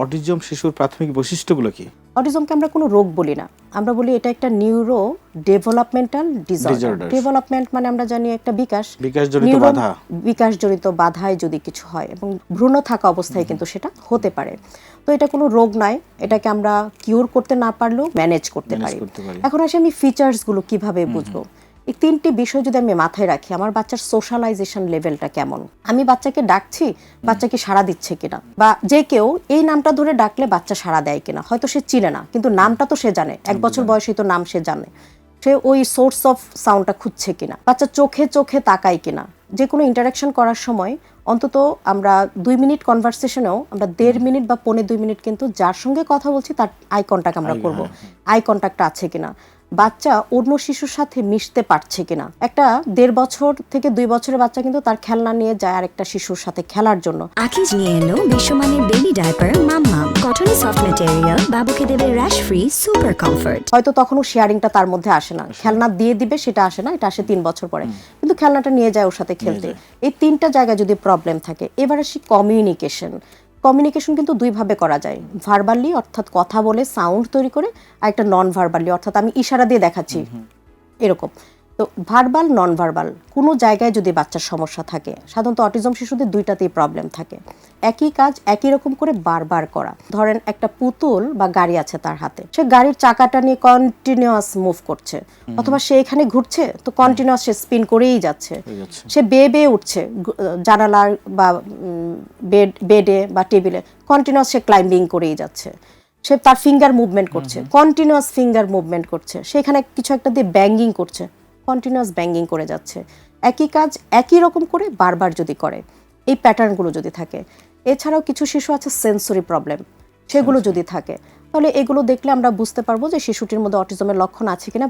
Autism শিশুর প্রাথমিক বৈশিষ্ট্যগুলো কি? অটিজমকে আমরা কোনো রোগ বলি না, আমরা বলি এটা একটা নিউরো ডেভেলপমেন্টাল ডিসঅর্ডার। ডেভেলপমেন্ট মানে আমরা জানি একটা বিকাশজনিত বাধা, বিকাশজনিত বাধায় যদি কিছু হয় এবং ভ্রূণ থাকা অবস্থায় কিন্তু সেটা হতে পারে। তো এটা কোনো রোগ নয়, এটাকে আমরা কিউর করতে না পারলেও ম্যানেজ করতে পারি। এখন আসে আমি ফিচার্সগুলো কিভাবে বুঝবো। এই তিনটি বিষয় যদি আমি মাথায় রাখি, আমার বাচ্চার সোশ্যালাইজেশন লেভেলটা কেমন, আমি বাচ্চাকে ডাকছি, বাচ্চা কি সাড়া দিচ্ছে কিনা, বা যে কেউ এই নামটা ধরে ডাকলে বাচ্চা সাড়া দেয় কিনা, হয়তো সে চিনে না কিন্তু নামটা তো সে জানে, 1 বছর বয়সী তো নাম সে জানে, সে ওই সোর্স অফ সাউন্ডটা খুঁজছে কিনা, বাচ্চা চোখে চোখে তাকায় কিনা। যে কোনো ইন্টারাকশন করার সময় অন্তত আমরা 2 মিনিট কনভারসেশনেও আমরা 1.5 মিনিট বা 1.25 মিনিট কিন্তু যার সঙ্গে কথা বলছি তার আই কন্ট্যাক্ট আমরা করব, আই কন্ট্যাক্ট আছে কিনা, বাচ্চা অন্য শিশুর সাথে মিশতে পারছে কিনা। একটা 1.5 বছর থেকে 2 বছরের বাচ্চা কিন্তু তার খেলনা নিয়ে যায় আর একটা শিশুর সাথে খেলার জন্য। আকিজ নিয়ে এলো বিশ্বমানের বেবি ডায়াপার মাম্মাম, কটনে সফট ম্যাটেরিয়াল, বাবুকে দেবে র্যাশ ফ্রি সুপার কমফর্ট। হয়তো তখনও শেয়ারিংটা তার মধ্যে আসে না, খেলনা দিয়ে দিবে সেটা আসে না, এটা আসে 3 বছর পরে, কিন্তু খেলনাটা নিয়ে যায় ওর সাথে খেলতে। এই 3টা জায়গায় যদি প্রবলেম থাকে, এবার আসি কমিউনিকেশন। কমিউনিকেশন কিন্তু 2 ভাবে করা যায়, ভার্বালি অর্থাৎ কথা বলে সাউন্ড তৈরি করে, আর একটা নন ভার্বালি অর্থাৎ আমি ইশারা দিয়ে দেখাচ্ছি এরকম। তো ভার্বাল নন ভার্বাল কোনো জায়গায় যদি বাচ্চার সমস্যা থাকে, সাধারণত অটিজম শিশুদের 2টাতেই প্রবলেম থাকে। একই কাজ একই রকম করে বারবার করা, ধরেন একটা পুতুল বা গাড়ি আছে তার হাতে, সে গাড়ির চাকাটা নিয়ে কন্টিনিউয়াস মুভ করছে, অথবা সে এখানে ঘুরছে তো কন্টিনিউয়াস সে স্পিন করেই যাচ্ছে, সে বেয়ে বেয়ে উঠছে জানালার বা বেডে বা টেবিলে, কন্টিনিউয়াস সে ক্লাইম্বিং করেই যাচ্ছে, সে তার ফিঙ্গার মুভমেন্ট করছে, কন্টিনিউয়াস ফিঙ্গার মুভমেন্ট করছে, সেখানে কিছু একটা দিয়ে ব্যাঙ্গিং করছে, কন্টিনিউয়াস ব্যাঙ্গিং করে যাচ্ছে। একই কাজ একই রকম করে বারবার যদি করে, এই প্যাটার্নগুলো যদি থাকে। এছাড়াও কিছু শিশু আছে সেন্সরি প্রবলেম, সেগুলো যদি থাকে, তাহলে এগুলো দেখলে আমরা বুঝতে পারবো যে শিশুটির মধ্যে অটিজমের লক্ষণ আছে কিনা।